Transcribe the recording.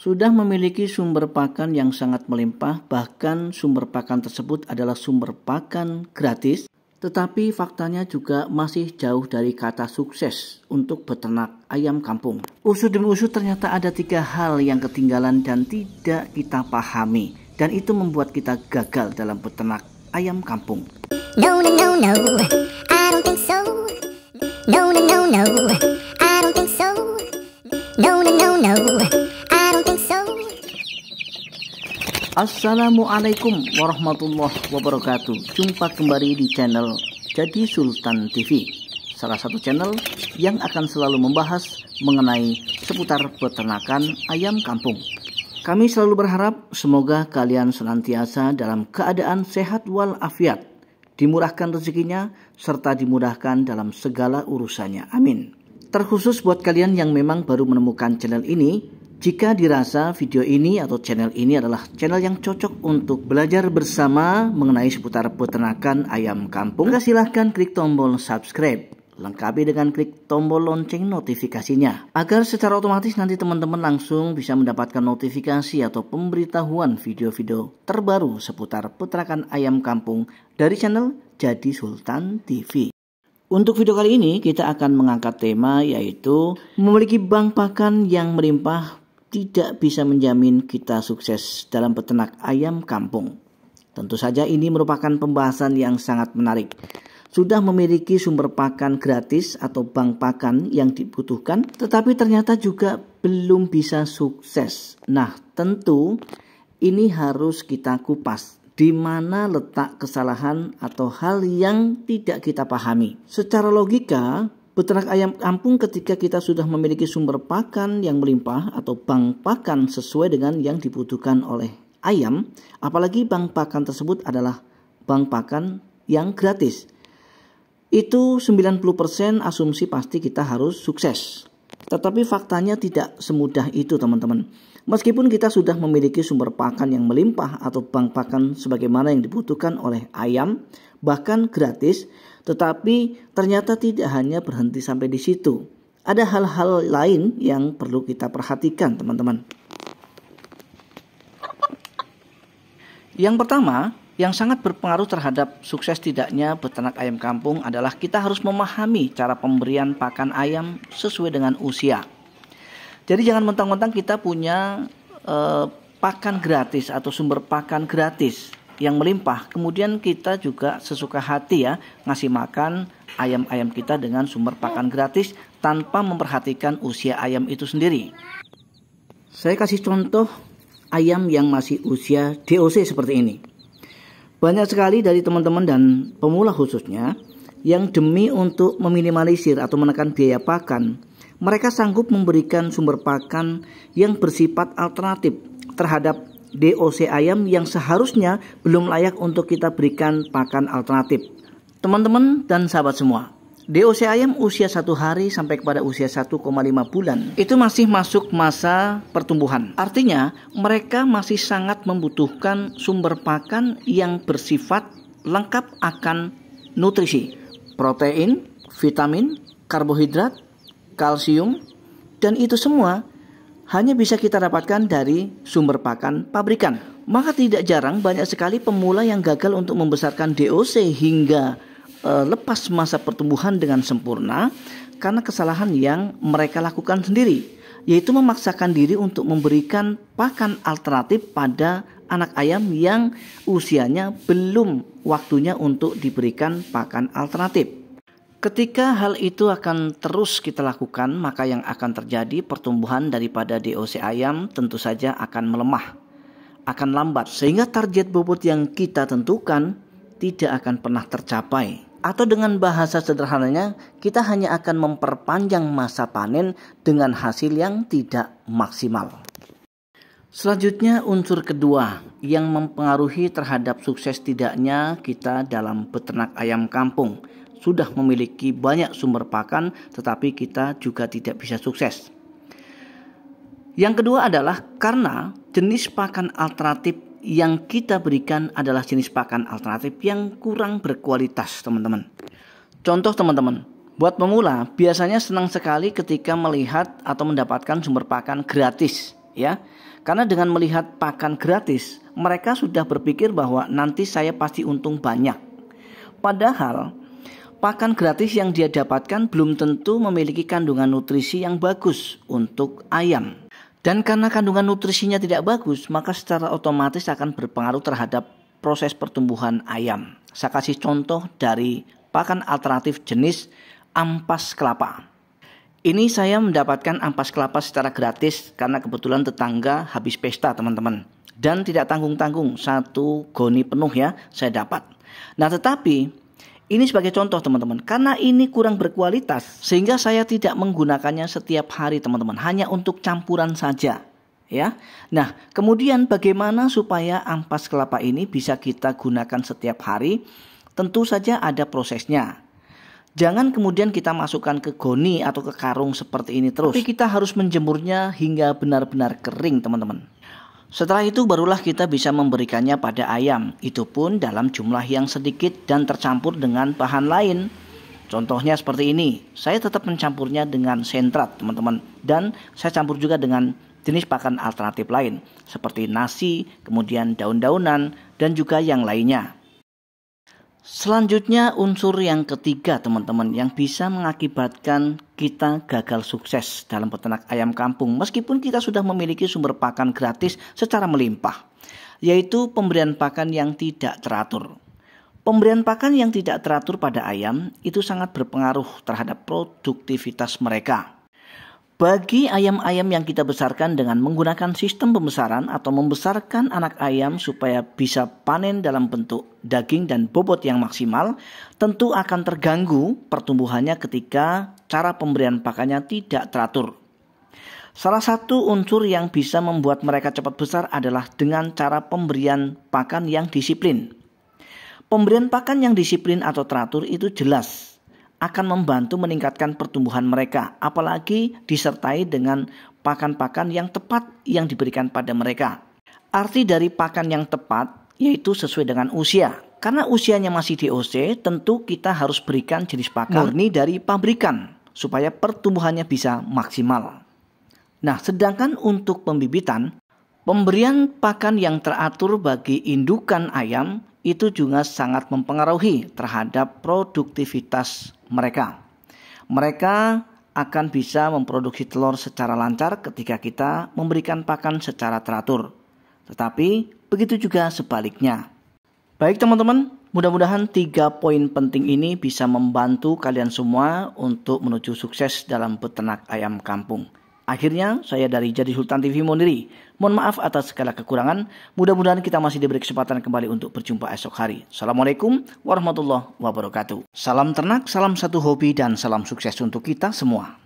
sudah memiliki sumber pakan yang sangat melimpah, bahkan sumber pakan tersebut adalah sumber pakan gratis, tetapi faktanya juga masih jauh dari kata sukses untuk beternak ayam kampung. Usut demi usut ternyata ada 3 hal yang ketinggalan dan tidak kita pahami, dan itu membuat kita gagal dalam beternak ayam kampung. No, no, no, no, I don't think so. No, no, no, no, I don't think so. No, no, no, no, I don't think so. Assalamualaikum warahmatullahi wabarakatuh. Jumpa kembali di channel Jadi Sultan TV, salah satu channel yang akan selalu membahas mengenai seputar peternakan ayam kampung. Kami selalu berharap semoga kalian senantiasa dalam keadaan sehat walafiat, dimurahkan rezekinya, serta dimudahkan dalam segala urusannya. Amin. Terkhusus buat kalian yang memang baru menemukan channel ini, jika dirasa video ini atau channel ini adalah channel yang cocok untuk belajar bersama mengenai seputar peternakan ayam kampung, maka silahkan klik tombol subscribe, lengkapi dengan klik tombol lonceng notifikasinya, agar secara otomatis nanti teman-teman langsung bisa mendapatkan notifikasi atau pemberitahuan video-video terbaru seputar peternakan ayam kampung dari channel Jadi Sultan TV. Untuk video kali ini kita akan mengangkat tema yaitu memiliki bank pakan yang melimpah tidak bisa menjamin kita sukses dalam peternak ayam kampung. Tentu saja ini merupakan pembahasan yang sangat menarik. Sudah memiliki sumber pakan gratis atau bank pakan yang dibutuhkan, tetapi ternyata juga belum bisa sukses. Nah, tentu ini harus kita kupas. Di mana letak kesalahan atau hal yang tidak kita pahami. Secara logika, peternak ayam kampung ketika kita sudah memiliki sumber pakan yang melimpah atau bank pakan sesuai dengan yang dibutuhkan oleh ayam, apalagi bank pakan tersebut adalah bank pakan yang gratis, itu 90% asumsi pasti kita harus sukses. Tetapi faktanya tidak semudah itu, teman-teman. Meskipun kita sudah memiliki sumber pakan yang melimpah atau bank pakan sebagaimana yang dibutuhkan oleh ayam, bahkan gratis, tetapi ternyata tidak hanya berhenti sampai di situ. Ada hal-hal lain yang perlu kita perhatikan, teman-teman. Yang pertama, yang sangat berpengaruh terhadap sukses tidaknya peternak ayam kampung adalah kita harus memahami cara pemberian pakan ayam sesuai dengan usia. Jadi jangan mentang-mentang kita punya pakan gratis atau sumber pakan gratis yang melimpah, kemudian kita juga sesuka hati ya ngasih makan ayam-ayam kita dengan sumber pakan gratis tanpa memperhatikan usia ayam itu sendiri. Saya kasih contoh ayam yang masih usia DOC seperti ini. Banyak sekali dari teman-teman dan pemula khususnya yang demi untuk meminimalisir atau menekan biaya pakan, mereka sanggup memberikan sumber pakan yang bersifat alternatif terhadap DOC ayam yang seharusnya belum layak untuk kita berikan pakan alternatif. Teman-teman dan sahabat semua, DOC ayam usia 1 hari sampai kepada usia 1,5 bulan itu masih masuk masa pertumbuhan. Artinya mereka masih sangat membutuhkan sumber pakan yang bersifat lengkap akan nutrisi, protein, vitamin, karbohidrat, kalsium, dan itu semua hanya bisa kita dapatkan dari sumber pakan pabrikan. Maka tidak jarang banyak sekali pemula yang gagal untuk membesarkan DOC hingga lepas masa pertumbuhan dengan sempurna karena kesalahan yang mereka lakukan sendiri, yaitu memaksakan diri untuk memberikan pakan alternatif pada anak ayam yang usianya belum waktunya untuk diberikan pakan alternatif. Ketika hal itu akan terus kita lakukan, maka yang akan terjadi pertumbuhan daripada DOC ayam tentu saja akan melemah, akan lambat, sehingga target bobot yang kita tentukan tidak akan pernah tercapai. Atau dengan bahasa sederhananya, kita hanya akan memperpanjang masa panen dengan hasil yang tidak maksimal. Selanjutnya, unsur kedua yang mempengaruhi terhadap sukses tidaknya kita dalam beternak ayam kampung. Sudah memiliki banyak sumber pakan, tetapi kita juga tidak bisa sukses. Yang kedua adalah karena jenis pakan alternatif yang kita berikan adalah jenis pakan alternatif yang kurang berkualitas, teman-teman. Contoh, teman-teman, buat pemula biasanya senang sekali ketika melihat atau mendapatkan sumber pakan gratis, ya. Karena dengan melihat pakan gratis, mereka sudah berpikir bahwa nanti saya pasti untung banyak. Padahal pakan gratis yang dia dapatkan belum tentu memiliki kandungan nutrisi yang bagus untuk ayam. Dan karena kandungan nutrisinya tidak bagus, maka secara otomatis akan berpengaruh terhadap proses pertumbuhan ayam. Saya kasih contoh dari pakan alternatif jenis ampas kelapa. Ini saya mendapatkan ampas kelapa secara gratis karena kebetulan tetangga habis pesta teman-teman. Dan tidak tanggung-tanggung, 1 goni penuh ya saya dapat. Nah tetapi ini sebagai contoh teman-teman, karena ini kurang berkualitas sehingga saya tidak menggunakannya setiap hari teman-teman, hanya untuk campuran saja ya. Nah, kemudian bagaimana supaya ampas kelapa ini bisa kita gunakan setiap hari? Tentu saja ada prosesnya. Jangan kemudian kita masukkan ke goni atau ke karung seperti ini terus. Tapi kita harus menjemurnya hingga benar-benar kering teman-teman. Setelah itu barulah kita bisa memberikannya pada ayam. Itu pun dalam jumlah yang sedikit dan tercampur dengan bahan lain. Contohnya seperti ini. Saya tetap mencampurnya dengan sentrat teman-teman. Dan saya campur juga dengan jenis pakan alternatif lain. Seperti nasi, kemudian daun-daunan, dan juga yang lainnya. Selanjutnya unsur yang ketiga teman-teman yang bisa mengakibatkan kita gagal sukses dalam peternak ayam kampung meskipun kita sudah memiliki sumber pakan gratis secara melimpah, yaitu pemberian pakan yang tidak teratur. Pemberian pakan yang tidak teratur pada ayam itu sangat berpengaruh terhadap produktivitas mereka. Bagi ayam-ayam yang kita besarkan dengan menggunakan sistem pembesaran atau membesarkan anak ayam supaya bisa panen dalam bentuk daging dan bobot yang maksimal, tentu akan terganggu pertumbuhannya ketika cara pemberian pakannya tidak teratur. Salah satu unsur yang bisa membuat mereka cepat besar adalah dengan cara pemberian pakan yang disiplin. Pemberian pakan yang disiplin atau teratur itu jelas akan membantu meningkatkan pertumbuhan mereka, apalagi disertai dengan pakan-pakan yang tepat yang diberikan pada mereka. Arti dari pakan yang tepat yaitu sesuai dengan usia. Karena usianya masih DOC, tentu kita harus berikan jenis pakan murni dari pabrikan supaya pertumbuhannya bisa maksimal. Nah, sedangkan untuk pembibitan, pemberian pakan yang teratur bagi indukan ayam itu juga sangat mempengaruhi terhadap produktivitas mereka. Mereka akan bisa memproduksi telur secara lancar ketika kita memberikan pakan secara teratur. Tetapi begitu juga sebaliknya. Baik teman-teman, mudah-mudahan 3 poin penting ini bisa membantu kalian semua untuk menuju sukses dalam peternak ayam kampung. Akhirnya saya dari Jadi Sultan TV Moniri. Mohon maaf atas segala kekurangan. Mudah-mudahan kita masih diberi kesempatan kembali untuk berjumpa esok hari. Assalamualaikum warahmatullahi wabarakatuh. Salam ternak, salam satu hobi, dan salam sukses untuk kita semua.